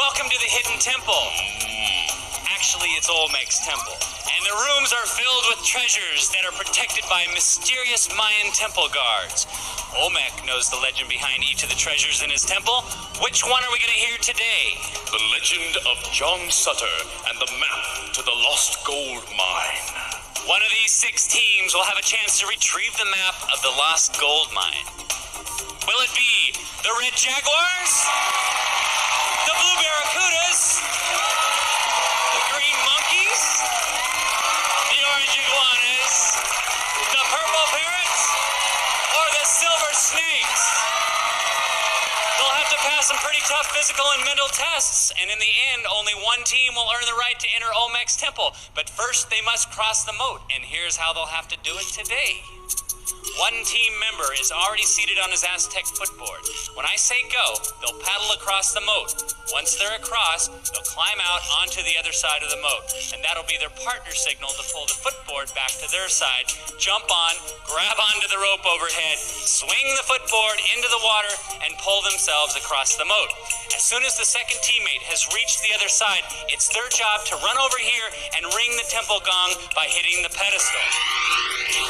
welcome to the Hidden Temple. Actually, it's Olmec's temple. And the rooms are filled with treasures that are protected by mysterious Mayan temple guards. Olmec knows the legend behind each of the treasures in his temple. Which one are we going to hear today? The legend of John Sutter and the map to the lost gold mine. One of these 6 teams will have a chance to retrieve the map of the lost gold mine. Will it be the Red Jaguars? The Blue Barracudas? The Green Monkeys? The Orange Iguanas? The Purple Parrots? Or the Silver Snakes? They'll have to pass some pretty tough physical and mental tests, and in the end, only one team will earn the right to enter Olmec's temple. But first, they must cross the moat, and here's how they'll have to do it today. One team member is already seated on his Aztec footboard. When I say go, they'll paddle across the moat. Once they're across, they'll climb out onto the other side of the moat, and that'll be their partner signal to pull the footboard back to their side, jump on, grab onto the rope overhead, swing the footboard into the water, and pull themselves across the moat. As soon as the second teammate has reached the other side, it's their job to run over here and ring the temple gong by hitting the pedestal.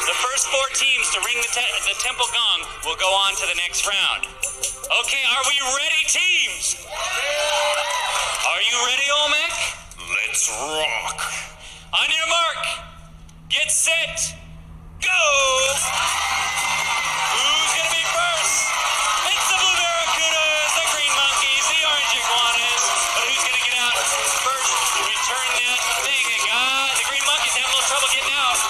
The first 4 teams to ring the temple gong will go on to the next round. Okay, are we ready, teams? Are you ready, Olmec? Let's rock. On your mark, get set, go! Who's gonna be first? It's the Blue Barracudas, the Green Monkeys, the Orange Iguanas. But who's gonna get out first to return that thing? The Green Monkeys have a little trouble getting out.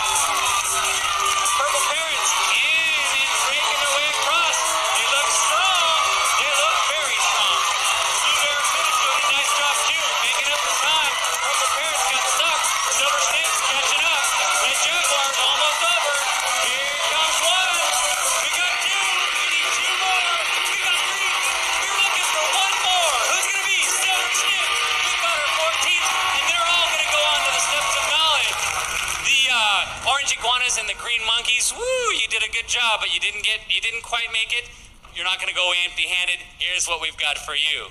Purple Parrots in and breaking their way across. They look strong. They look very strong. Blue Barracudas doing a nice job too, making up the time. Purple Parrots got stuck. Silver Snakes catching up. Red Jaguars almost over. Here comes one. We got 2. We need 2 more. We got 3. We're looking for 1 more. Who's gonna be? Silver Snake. We've got our 4 teams, and they're all gonna go on to the steps of knowledge. The Orange Iguanas and the Green Monkeys, woo, you did a good job, but you didn't quite make it. You're not going to go empty-handed. Here's what we've got for you.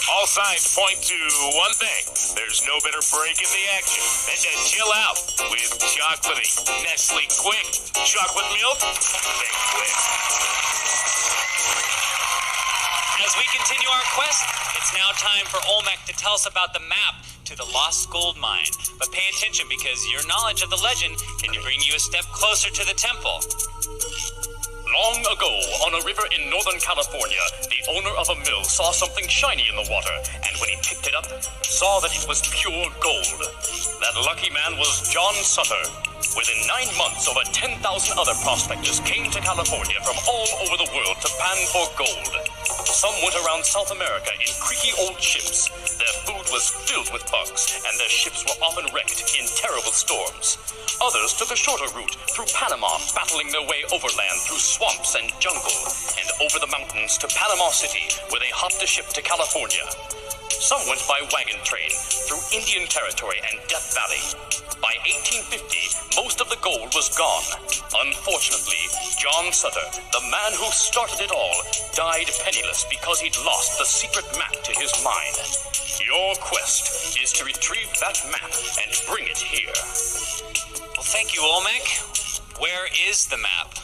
All signs point to one thing. There's no better break in the action than to chill out with chocolatey Nestle Quick chocolate milk. Think quick. As we continue our quest, it's now time for Olmec to tell us about the map to the lost gold mine. But pay attention, because your knowledge of the legend can bring you a step closer to the temple. Long ago, on a river in Northern California, the owner of a mill saw something shiny in the water, and when he picked it up, saw that it was pure gold. That lucky man was John Sutter. Within 9 months, over 10,000 other prospectors came to California from all over the world to pan for gold. Some went around South America in creaky old ships. Their food was filled with bugs, and their ships were often wrecked in terrible storms. Others took a shorter route through Panama, battling their way overland through swamps and jungle, and over the mountains to Panama City, where they hopped a ship to California. Some went by wagon train through Indian Territory and Death Valley. By 1850, most of the gold was gone. Unfortunately, John Sutter, the man who started it all, died penniless because he'd lost the secret map to his mine. Your quest is to retrieve that map and bring it here. Well, thank you, Olmec. Where is the map?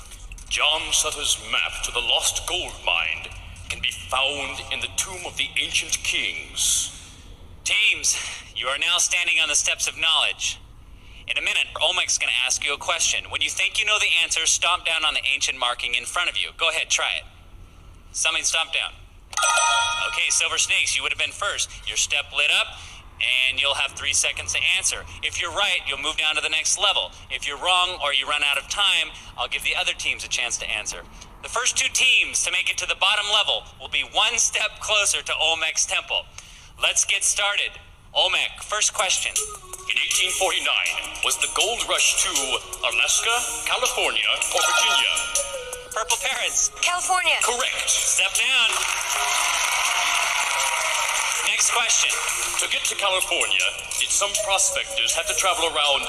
John Sutter's map to the lost gold mine can be found in the tomb of the ancient kings. Teams, you are now standing on the steps of knowledge. In a minute, Olmec's going to ask you a question. When you think you know the answer, stomp down on the ancient marking in front of you. Go ahead, try it. Somebody stomp down. Okay, Silver Snakes, you would have been first. Your step lit up, and you'll have 3 seconds to answer. If you're right, you'll move down to the next level. If you're wrong or you run out of time, I'll give the other teams a chance to answer. The first 2 teams to make it to the bottom level will be 1 step closer to Olmec's temple. Let's get started. Olmec, first question. In 1849, was the gold rush to Alaska, California, or Virginia? Purple Parrots. California. Correct. Step down. Next question. To get to California, did some prospectors have to travel around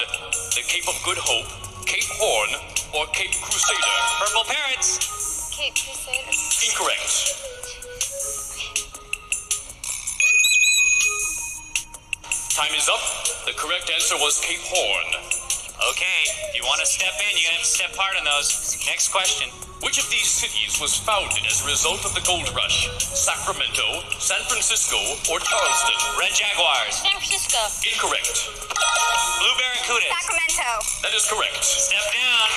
the Cape of Good Hope, Cape Horn, or Cape Crusader? Purple Parrots. Cape Crusader. Incorrect. Time is up. The correct answer was Cape Horn. Okay, if you want to step in, you're going to have to step hard on those. Next question. Which of these cities was founded as a result of the gold rush? Sacramento, San Francisco, or Charleston? Red Jaguars. San Francisco. Incorrect. Blue Barracudas. Sacramento. That is correct. Step down.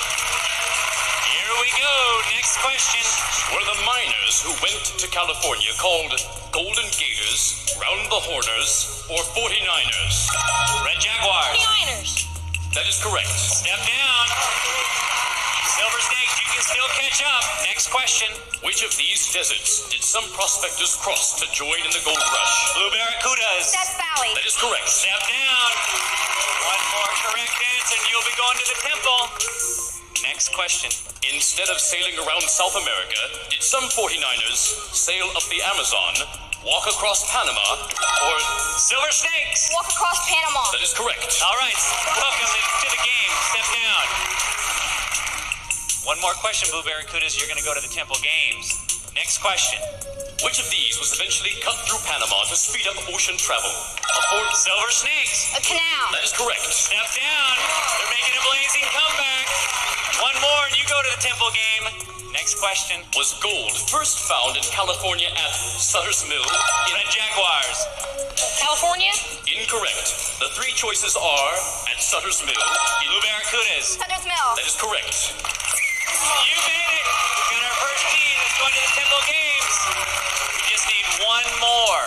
Here we go. Next question. Were the miners who went to California called Golden Gators, Round the Horners, or 49ers? Red Jaguars. 49ers. That is correct. Step down. Silver Snakes, you can still catch up. Next question. Which of these deserts did some prospectors cross to join in the gold rush? Blue Barracudas. Death Valley. That is correct. Step down. One more correct answer and you'll be going to the temple. Next question. Instead of sailing around South America, did some 49ers sail up the Amazon, walk across Panama, or... Silver Snakes. Walk across Panama. That is correct. All right, welcome to the game. Step down. One more question, Blue Barracudas. You're going to go to the Temple Games. Next question. Which of these was eventually cut through Panama to speed up ocean travel? A port... Silver Snakes. A canal. That is correct. Step down. They're making a blazing comeback. One more and you go to the Temple Game. Next question. Was gold first found in California at Sutter's Mill? Red Jaguars. California. Incorrect. The three choices are at Sutter's Mill. Blue Barracudas. Sutter's Mill. That is correct. You made it. We got our first team that's going to the Temple Games. We just need one more.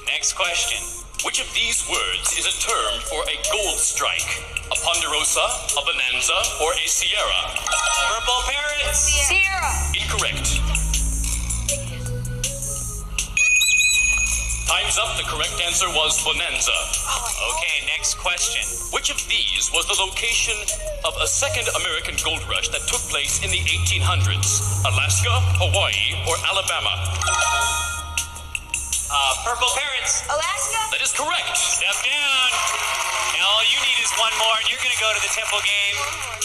Next question. Which of these words is a term for a gold strike? A ponderosa, a bonanza, or a sierra? Purple Parrots. Sierra. Incorrect. Time's up. The correct answer was bonanza. Okay, next question. Which of these was the location of a second American gold rush that took place in the 1800s? Alaska, Hawaii, or Alabama? Purple Parrots. Alaska. That is correct. Step down. Now all you need is one more, and you're going to go to the Temple Game.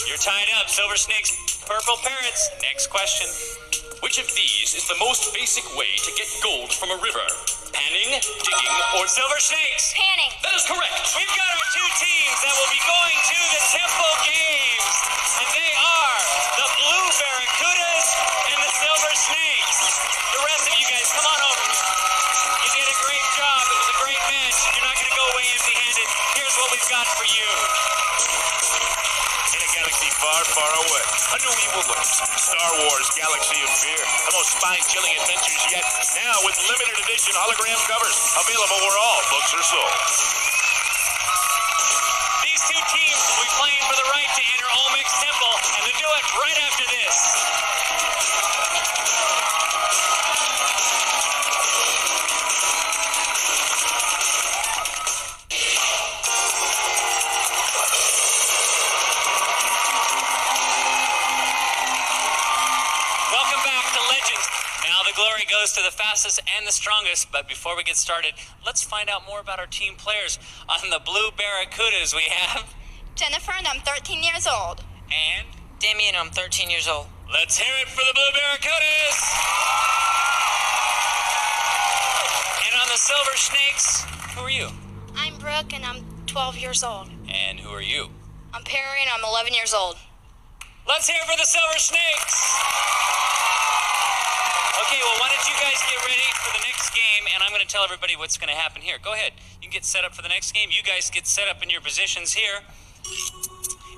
You're tied up. Silver Snakes, Purple Parrots. Next question. Which of these is the most basic way to get gold from a river? Panning, digging, or Silver Snakes. Panning. That is correct. We've got our two teams that will be going to the Temple Games, and they are the Blue Barracudas and the Silver Snakes. The rest of you guys, come on over. You did a great job. It was a great match. You're not going to go away empty-handed. Here's what we've got for you. In a galaxy far, far away, a new evil lurks. Star Wars Galaxy of Fear. The most spine-chilling adventures yet. Now with limited edition hologram covers. Available where all books are sold. These two teams will be playing for the right to enter Olmec's Temple, and they'll do it right after this. Welcome back to Legends. Now the glory goes to the fastest and the strongest, but before we get started, let's find out more about our team players. On the Blue Barracudas, we have... Jennifer, and I'm 13 years old. And... Damien, I'm 13 years old. let's hear it for the Blue Barracudas! And on the Silver Snakes, who are you? I'm Brooke, and I'm 12 years old. And who are you? I'm Perry, and I'm 11 years old. Let's hear it for the Silver Snakes! Okay, well, why don't you guys get ready for the next game, and I'm going to tell everybody what's going to happen here. Go ahead. You can get set up for the next game. You guys get set up in your positions here.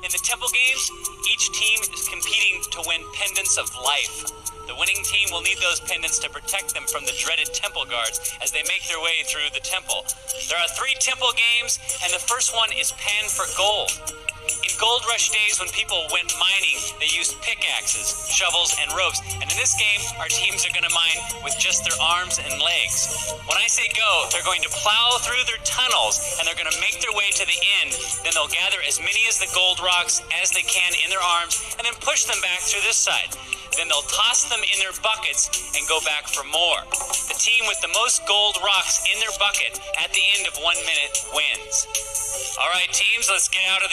In the Temple Games, each team is competing to win pendants of life. The winning team will need those pendants to protect them from the dreaded temple guards as they make their way through the temple. There are 3 Temple Games, and the first one is Pan for Gold. In Gold Rush days, when people went mining, they used pickaxes, shovels, and ropes. And in this game, our teams are going to mine with just their arms and legs. When I say go, they're going to plow through their tunnels, and they're going to make their way to the end. Then they'll gather as many as the gold rocks as they can in their arms, and then push them back through this side. Then they'll toss them in their buckets and go back for more. The team with the most gold rocks in their bucket at the end of 1 minute wins. All right, teams, let's get out of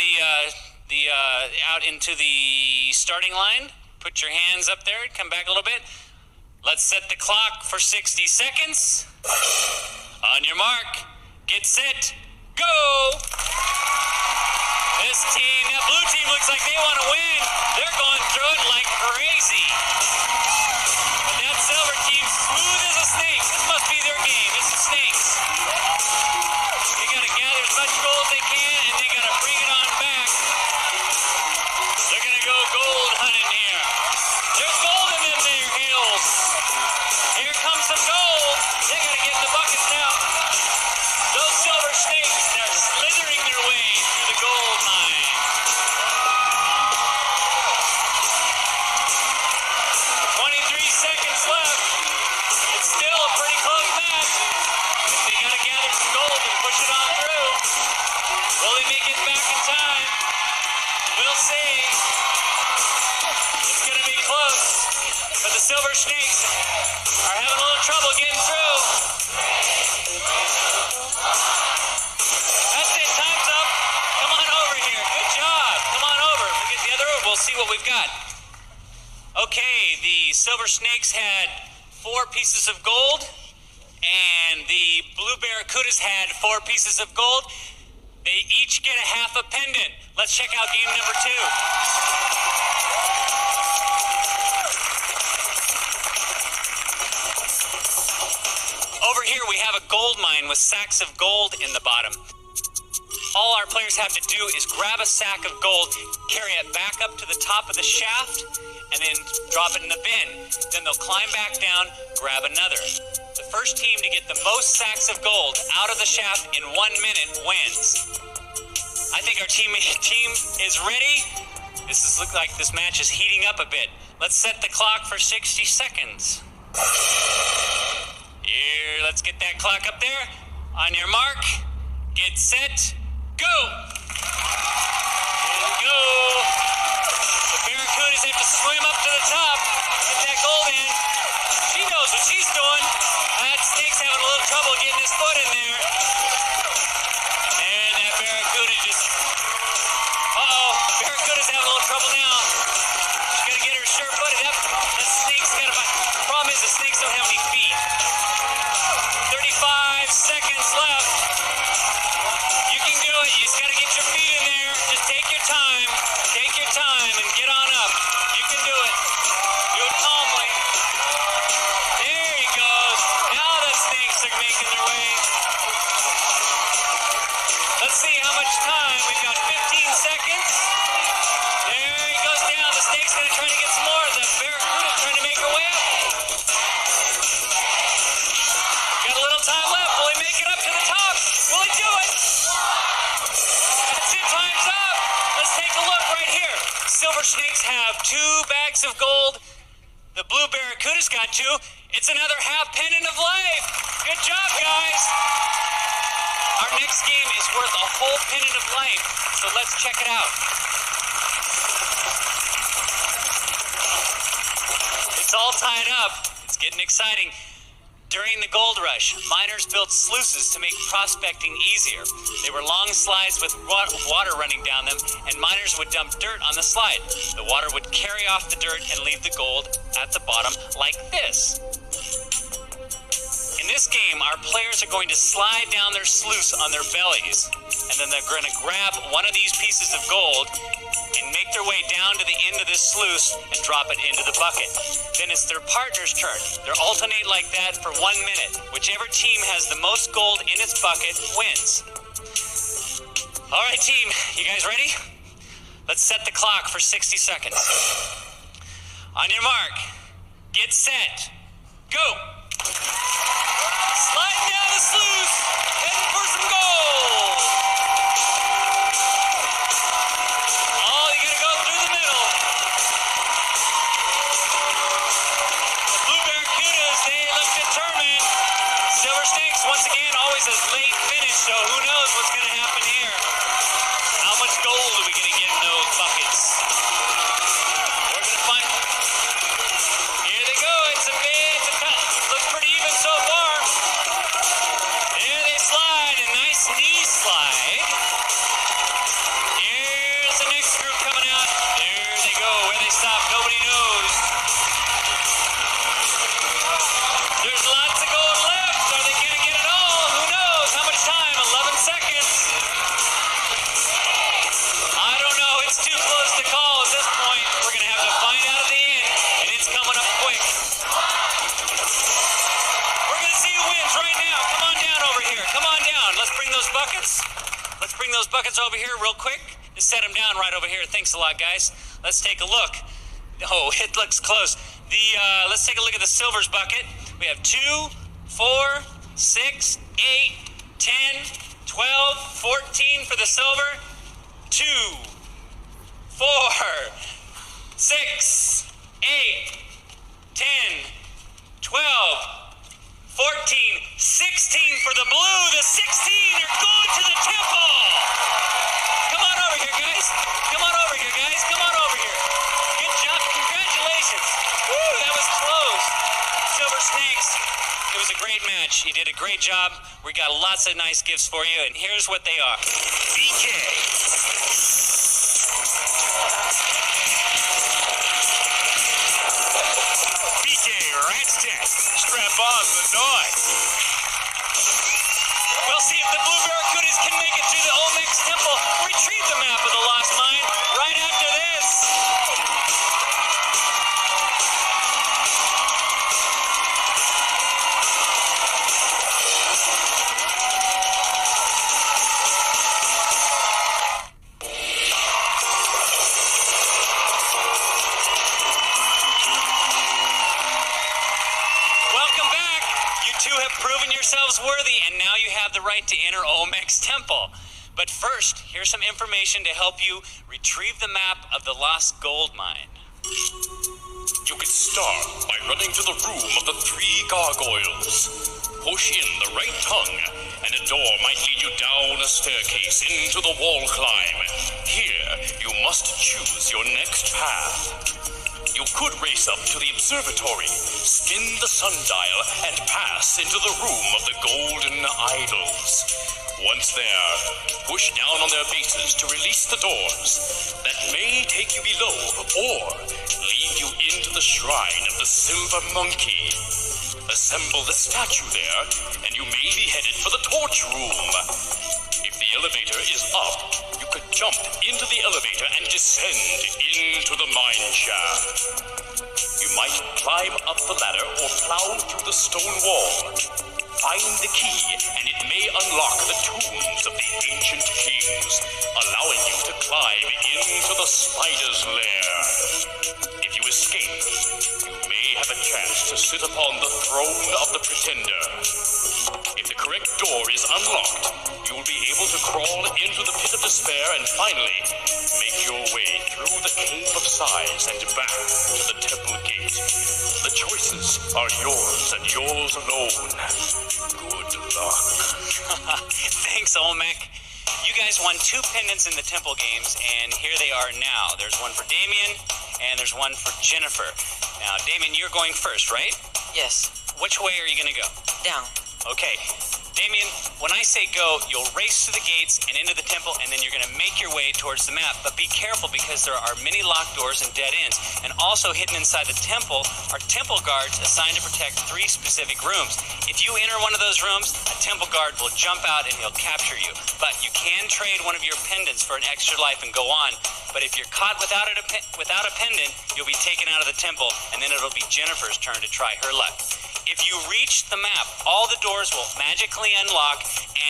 out into the starting line. Put your hands up there. Come back a little bit. Let's set the clock for 60 seconds. On your mark, get set, go! This team, that blue team looks like they want to win. They're going through it like crazy. But that silver team, smooth as a snake. This must be their game. It's the snakes. They got to gather as much gold as they can, and they got to bring it on back. They're going to go gold hunting here. There's gold in them there hills. Here comes some gold. They got to get in the buckets now. Those silver snakes are slithering their way through the gold mine. 23 seconds left. It's still a pretty close match. They got to gather some gold and push it on through. Will they make it back in time? We'll see. It's going to be close. But the silver snakes are having a little trouble getting through. That's it. Time's up. Come on over here. Good job. Come on over. We'll get the other over. We'll see what we've got. Okay, the silver snakes had 4 pieces of gold, and the blue barracudas had 4 pieces of gold. They each get a half a pendant. Let's check out game number 2. Over here we have a gold mine with sacks of gold in the bottom. All our players have to do is grab a sack of gold, carry it back up to the top of the shaft, and then drop it in the bin. Then they'll climb back down, grab another. The first team to get the most sacks of gold out of the shaft in 1 minute wins. I think our team is ready. Looks like this match is heating up a bit. Let's set the clock for 60 seconds. Here, let's get that clock up there. On your mark, get set, go! Here we go. The barracudas have to swim up to the top, get that gold in. She knows what she's doing. That snake's having a little trouble getting his foot in there. And that barracuda just... Barracuda's having a little trouble now. She's got to get her sure footed up. That snake's got to... The problem is the snakes don't have any feet. 35 seconds left. You can do it. You just got to get your feet in there. Just take your time. Take your time and get on up. You can do it. Do it calmly. There he goes. Now the snakes are making their way. Let's see how much time. We've got 15 seconds. There he goes down. The snake's going to try to get some more. The barracuda's trying to make her way up. Got a little time left. Will he make it up to the top? Will he do it? That's it. Time's up. Let's take a look right here. Silver snakes have 2 bags of gold. The blue barracuda's got 2. It's another half pendant of life. Good job, guys. Our next game is worth a whole pendant of life, so let's check it out. It's all tied up. It's getting exciting. During the gold rush, miners built sluices to make prospecting easier. They were long slides with water running down them, and miners would dump dirt on the slide. The water would carry off the dirt and leave the gold at the bottom like this. In this game, our players are going to slide down their sluice on their bellies, and then they're going to grab one of these pieces of gold and make their way down to the end of this sluice and drop it into the bucket. Then it's their partner's turn. They'll alternate like that for 1 minute. Whichever team has the most gold in its bucket wins. All right, team, you guys ready? Let's set the clock for 60 seconds. On your mark, get set, go! Sliding down the sluice, heading for some gold. Oh, you gotta go through the middle. The blue barracudas, they look determined. Silver snakes, once again, always a late finish, so who knows what's gonna happen here. How much gold are we gonna get in those buckets? We're gonna find... Here they go, it's a cut. Looks pretty even so far. There they slide, a nice knee slide. Here's the next group coming out. There they go. Where they stop, nobody knows. There's lots of gold left. Are they going to get it all? Who knows? How much time? 11 seconds. buckets? Let's bring those buckets over here real quick. Just set them down right over here. Thanks a lot, guys. Let's take a look. Oh, it looks close. Let's take a look at the silvers bucket. We have 2, 4, 6, 8, 10, 12, 14 for the silver. 2, 4, 6, 8, 10, 12, 14, 16 for the blue. The 16 are going to the temple. Come on over here, guys. Come on over here, guys. Come on over here. Good job. Congratulations. Woo, that was close. Silver Snakes. It was a great match. You did a great job. We got lots of nice gifts for you, and here's what they are. BK. BK Rat's Test. Strap on the noise. We'll see if the Blue Barracudas can make it to the Olmecs Temple. Retrieve the map of the Lost Mine right after this. Welcome back. You two have proven yourselves worthy, and now you have the right to enter Olmec's Temple. But first, here's some information to help you retrieve the map of the Lost Gold Mine. You can start by running to the room of the 3 gargoyles. Push in the right tongue, and a door might lead you down a staircase into the wall climb. Here, you must choose your next path. You could race up to the observatory, skin the sundial, and pass into the room of the golden idols. Once there, push down on their bases to release the doors that may take you below or lead you into the shrine of the Silver Monkey. Assemble the statue there, and you may be headed for the torch room. If the elevator is up, you could jump into the elevator and descend into the mine shaft. You might climb up the ladder or plow through the stone wall. Find the key, and it may unlock the tombs of the ancient kings, allowing you to climb into the spider's lair. If you escape, you may have a chance to sit upon the throne of the Pretender. If the correct door is unlocked, you will be able to crawl into the pit of despair and finally make your way through the cave of sighs and back to the temple gate. The choices are yours and yours alone. Good luck. Thanks, Olmec. You guys won 2 pendants in the temple games, and here they are now. There's one for Damien, and there's one for Jennifer. Now, Damien, you're going first, right? Yes. Which way are you going to go? Down. Okay. Damien, when I say go, you'll race to the gates and into the temple, and then you're going to make your way towards the map. But be careful, because there are many locked doors and dead ends. And also hidden inside the temple are temple guards assigned to protect 3 specific rooms. If you enter one of those rooms, a temple guard will jump out and he'll capture you. But you can trade one of your pendants for an extra life and go on. But if you're caught without a pendant, you'll be taken out of the temple, and then it'll be Jennifer's turn to try her luck. If you reach the map, all the doors will magically unlock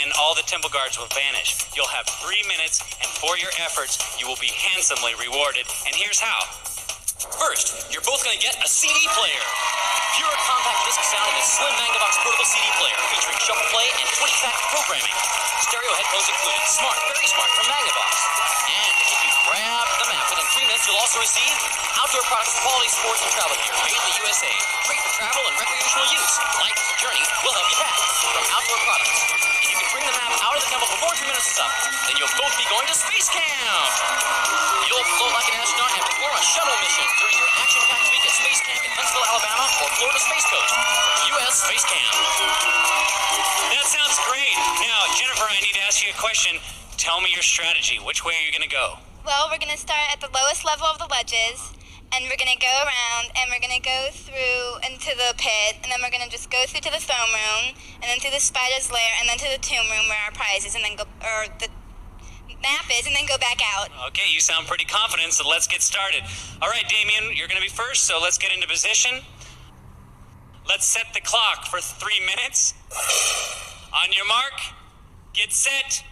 and all the temple guards will vanish. You'll have 3 minutes, and for your efforts, you will be handsomely rewarded. And here's how. First, you're both going to get a CD player. Pure compact disc sound in a slim Magnavox portable CD player featuring shuffle play and 20-track programming. Stereo headphones included. Smart, very smart from Magnavox. And if you grab the map within 3 minutes, you'll also receive outdoor products, quality sports, and travel gear made in the USA. Great for travel and recreational use. Life is a journey. We'll help you pack. From outdoor products. If you can bring the map out of the temple before 3 minutes is up, then you'll both be going to space camp. You'll float like an astronaut and perform a shuttle mission during your action-packed week at Space Camp in Huntsville, Alabama, or Florida Space Coast. U.S. Space Camp. That sounds great. Now, Jennifer, I need to ask you a question. Tell me your strategy. Which way are you going to go? Well, we're going to start at the lowest level of the ledges, and we're going to go around, and we're going to go through into the pit, and then we're going to just go through to the throne room, and then through the spider's lair, and then to the tomb room where our prize is, and then go, or the map is, and then go back out. Okay, you sound pretty confident, so let's get started. All right, Damien, you're going to be first, so let's get into position. Let's set the clock for 3 minutes. On your mark, Get set.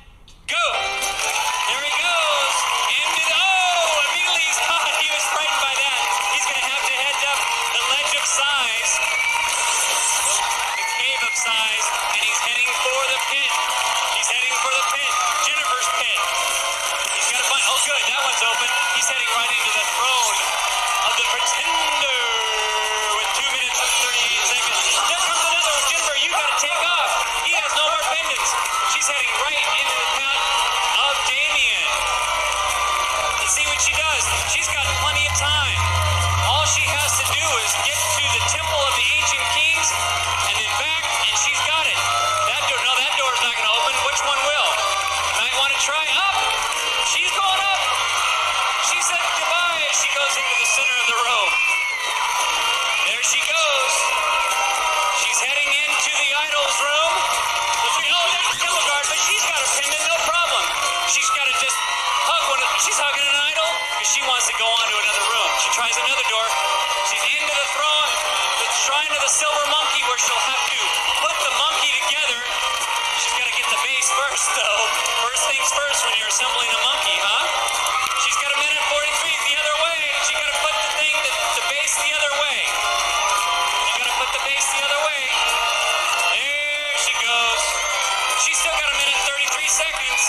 Go. There he goes. Immediately he's caught. He was frightened by that. He's going to have to head up the ledge of size, the cave of size, and he's heading for the pit. He's heading for the pit. Jennifer's pit. He's got to find. Oh, good. That one's open. He's heading right into the throne of the pretender with 2 minutes and 38 seconds. There comes another one. Jennifer, you got to take off. He has no more pendants. She's heading right into the path of Damien. Let's see what she does. She's got plenty of time. All she has to do is get to the Temple of the Ancient Kings and then back, and she's got it. That door's not going to open. Which one will? Might want to try up. She's going up. She said goodbye as she goes into the center of the room. There she goes. She's heading into the idol's room. There's the temple guard, but she's got a pendant, no problem. She's got to just hug one of them. She's hugging an idol because she wants to go on to another room. She tries another door. She's into the throne, the shrine of the silver monkey, where she'll have to put the monkey together. She's got to get the base first, though. First things first when you're assembling a monkey, huh? She's got a minute 40 feet the other way. She got to put the base the other way. You got to put the base the other way. There she goes. She's still got a minute 33 seconds.